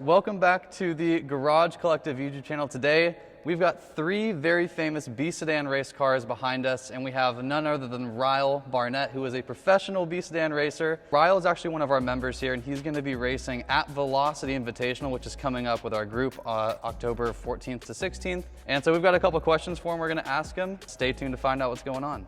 welcome back to the Garage Collective YouTube channel. Today, we've got three very famous B-Sedan race cars behind us, and we have none other than Rial Barnett, who is a professional B-Sedan racer. Rial is actually one of our members here, and he's going to be racing at Velocity Invitational, which is coming up with our group October 14th to 16th. And so we've got a couple questions for him we're going to ask him. Stay tuned to find out what's going on.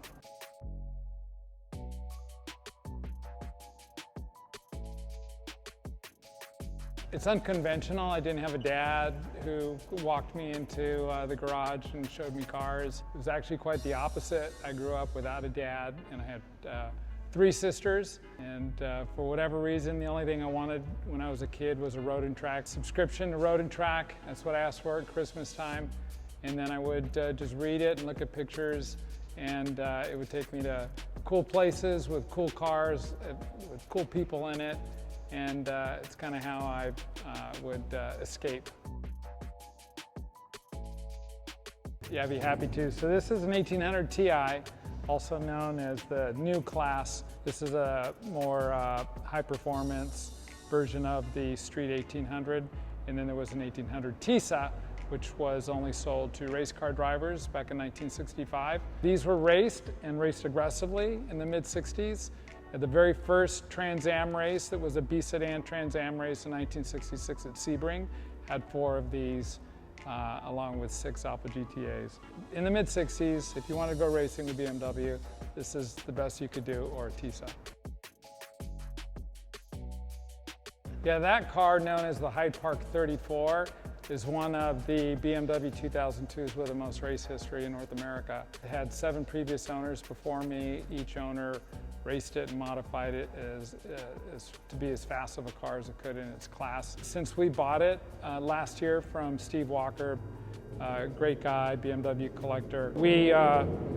It's unconventional. I didn't have a dad who walked me into the garage and showed me cars. It was actually quite the opposite. I grew up without a dad, and I had three sisters, and for whatever reason, the only thing I wanted when I was a kid was a road and track subscription to Road and Track. That's what I asked for at Christmas time, and then I would just read it and look at pictures, and it would take me to cool places with cool cars, with cool people in it. And it's kind of how I would escape. Yeah, I'd be happy to. So this is an 1800 Ti, also known as the new class. This is a more high performance version of the Street 1800. And then there was an 1800 TISA, which was only sold to race car drivers back in 1965. These were raced and raced aggressively in the mid-60s. At the very first Trans Am race, that was a B-Sedan Trans Am race in 1966 at Sebring, had 4 of these, along with 6 Alpha GTAs. In the mid-60s, if you want to go racing with BMW, this is the best you could do, or a TISA. Yeah, that car, known as the Hyde Park 34, is one of the BMW 2002s with the most race history in North America. It had 7 previous owners before me. Each owner raced it and modified it to be as fast of a car as it could in its class. Since we bought it last year from Steve Walker, great guy, BMW collector, we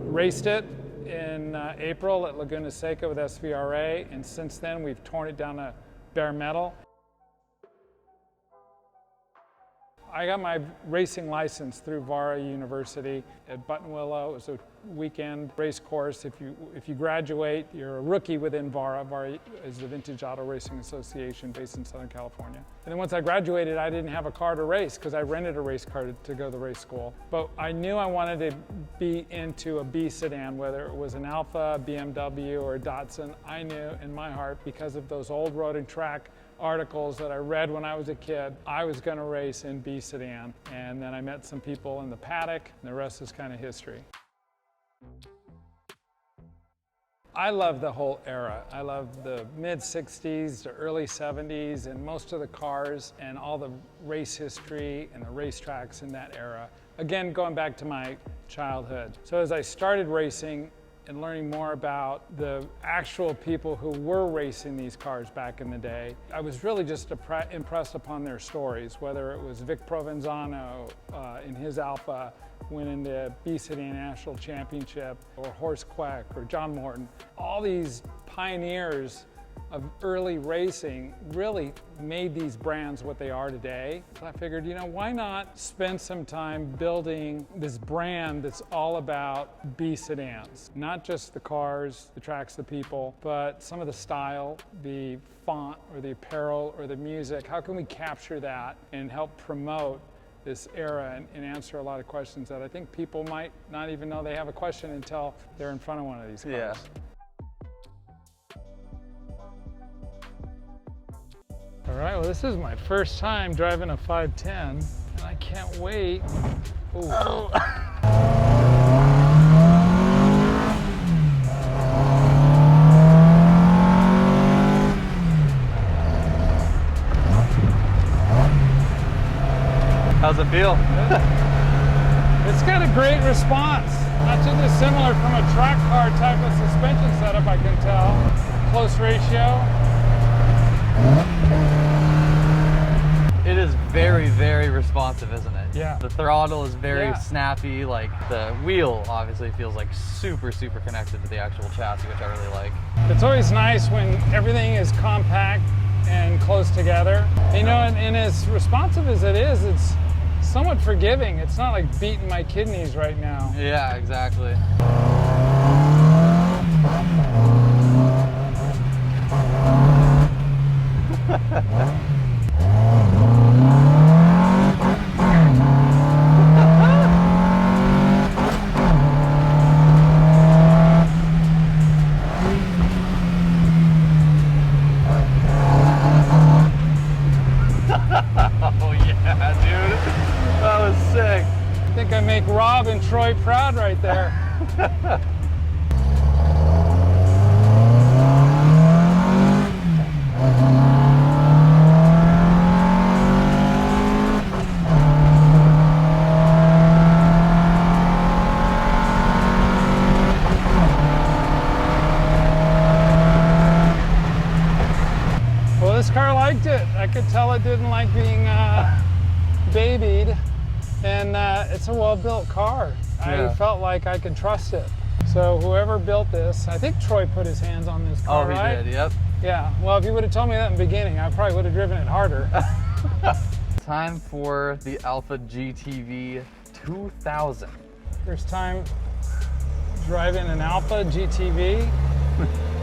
raced it in April at Laguna Seca with SVRA, and since then we've torn it down to bare metal. I got my racing license through Vara University at Buttonwillow. It was a weekend race course. If you graduate, you're a rookie within Vara. Vara is the Vintage Auto Racing Association based in Southern California. And then once I graduated, I didn't have a car to race because I rented a race car to go to the race school. But I knew I wanted to be into a B sedan, whether it was an Alfa, BMW, or a Datsun. I knew in my heart, because of those old Road and Track articles that I read when I was a kid, I was going to race in B sedan. And then I met some people in the paddock, and the rest is kind of history. I love the whole era. I love the mid-60s to early 70s and most of the cars and all the race history and the racetracks in that era. Again, going back to my childhood. So as I started racing and learning more about the actual people who were racing these cars back in the day, I was really just impressed upon their stories, whether it was Vic Provenzano in his Alfa winning the B-Sedan National Championship, or Horst Queck, or John Morton. All these pioneers of early racing really made these brands what they are today. So I figured, why not spend some time building this brand that's all about B-Sedans? Not just the cars, the tracks, the people, but some of the style, the font, or the apparel, or the music. How can we capture that and help promote this era and answer a lot of questions that I think people might not even know they have a question until they're in front of one of these cars. Yeah. All right, well, this is my first time driving a 510, and I can't wait. Ooh. Oh. How's it feel? It's got a great response. Not too dissimilar from a track car type of suspension setup, I can tell. Close ratio. It is very, very responsive, isn't it? Yeah. The throttle is very snappy. Like, the wheel obviously feels like super, super connected to the actual chassis, which I really like. It's always nice when everything is compact and close together. And as responsive as it is, it's somewhat forgiving. It's not like beating my kidneys right now. Yeah, exactly. Oh yeah, dude. That was sick. I think I make Rob and Troy proud right there. Well, this car liked it. I could tell it didn't like being babied. And it's a well-built car. Yeah. I felt like I could trust it. So whoever built this, I think Troy put his hands on this car, Oh, he right? did, yep. Yeah, well, if you would have told me that in the beginning, I probably would have driven it harder. Time for the Alpha GTV 2000. First time driving an Alpha GTV.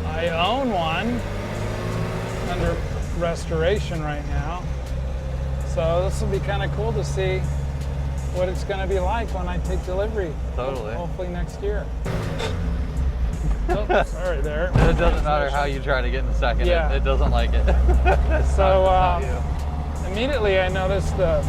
I own one under restoration right now. So this will be kind of cool to see what it's going to be like when I take delivery. Totally. Hopefully next year. Oh, sorry there. It doesn't matter how you try to get in the second, Yeah. it doesn't like it. So Not you. immediately I noticed the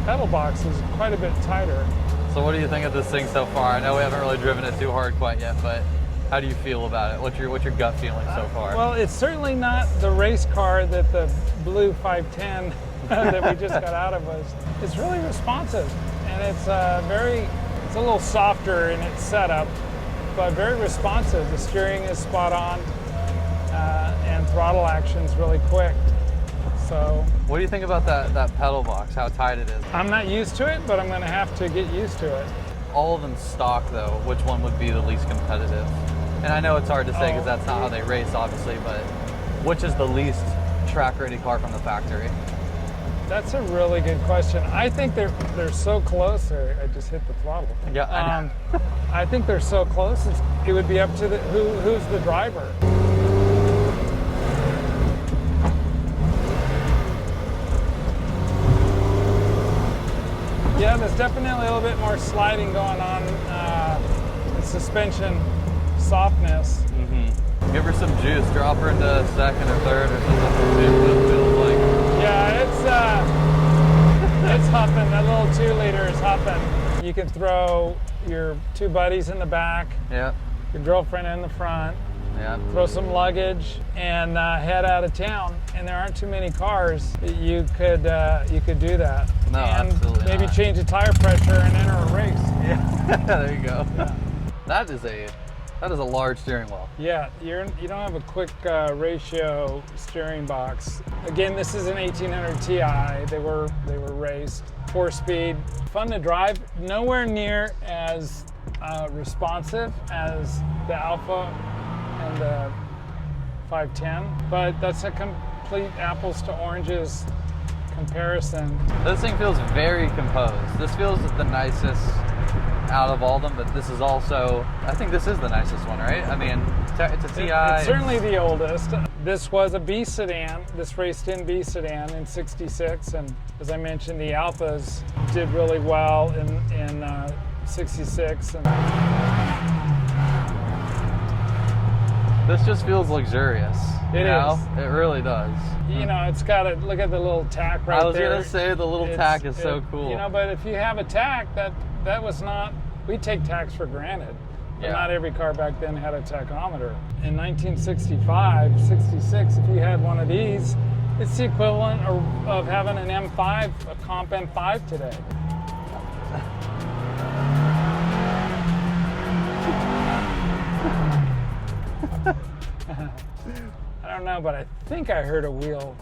pedal box is quite a bit tighter. So what do you think of this thing so far? I know we haven't really driven it too hard quite yet, but how do you feel about it? What's your gut feeling so far? Well, it's certainly not the race car that the blue 510 that we just got out of was. It's really responsive, and it's a little softer in its setup, but very responsive. The steering is spot on, and throttle action's really quick. So what do you think about that pedal box, how tight it is? I'm not used to it, but I'm going to have to get used to it. All of them stock though, which one would be the least competitive? And I know it's hard to say because that's not how they race, obviously, but which is the least track-ready car from the factory? That's a really good question. I think they're so close. I just hit the throttle. Yeah, I know. I think they're so close. It would be up to who's the driver. Yeah, there's definitely a little bit more sliding going on. The suspension softness. Mm-hmm. Give her some juice. Drop her into second or third or something. See what it feels like. Yeah, it's huffing. That little 2-liter is huffing. You can throw your two buddies in the back, Yeah. your girlfriend in the front, Yeah. throw some luggage, and head out of town. And there aren't too many cars that you could do that. No, and absolutely maybe not. change the tire pressure and enter a race. Yeah. There you go. Yeah. That is a large steering wheel. Yeah, you don't have a quick ratio steering box. Again, this is an 1800 Ti. They were raced 4-speed, fun to drive. Nowhere near as responsive as the Alpha and the 510, but that's a complete apples to oranges comparison. This thing feels very composed. This feels the nicest out of all of them, but this is also, I think this is the nicest one, right? I mean, it's a TI. It's certainly the oldest. This was a B Sedan. This raced in B Sedan in '66, and as I mentioned, the Alphas did really well in '66. This just feels luxurious. It is. is. It really does. You know, it's got a look at the little tack right there. I was gonna say the little tack is so cool. You know, but if you have a tack, that was not. We take tacks for granted. But Yeah. not every car back then had a tachometer. In 1965, 66, if you had one of these, it's the equivalent of having an M5, a comp M5 today. I don't know, but I think I heard a wheel.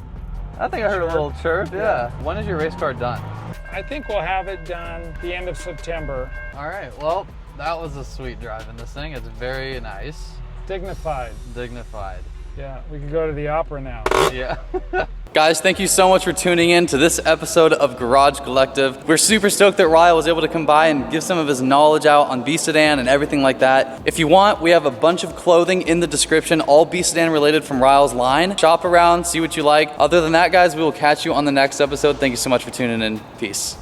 I think I heard a little chirp. Yeah. When is your race car done? I think we'll have it done the end of September. All right. Well, that was a sweet drive in this thing. It's very nice. Dignified. Dignified. Yeah, we can go to the opera now. Yeah. Guys, thank you so much for tuning in to this episode of Garage Collective. We're super stoked that Rial was able to come by and give some of his knowledge out on B-Sedan and everything like that. If you want, we have a bunch of clothing in the description, all B-Sedan related from Rial's line. Shop around, see what you like. Other than that, guys, we will catch you on the next episode. Thank you so much for tuning in. Peace.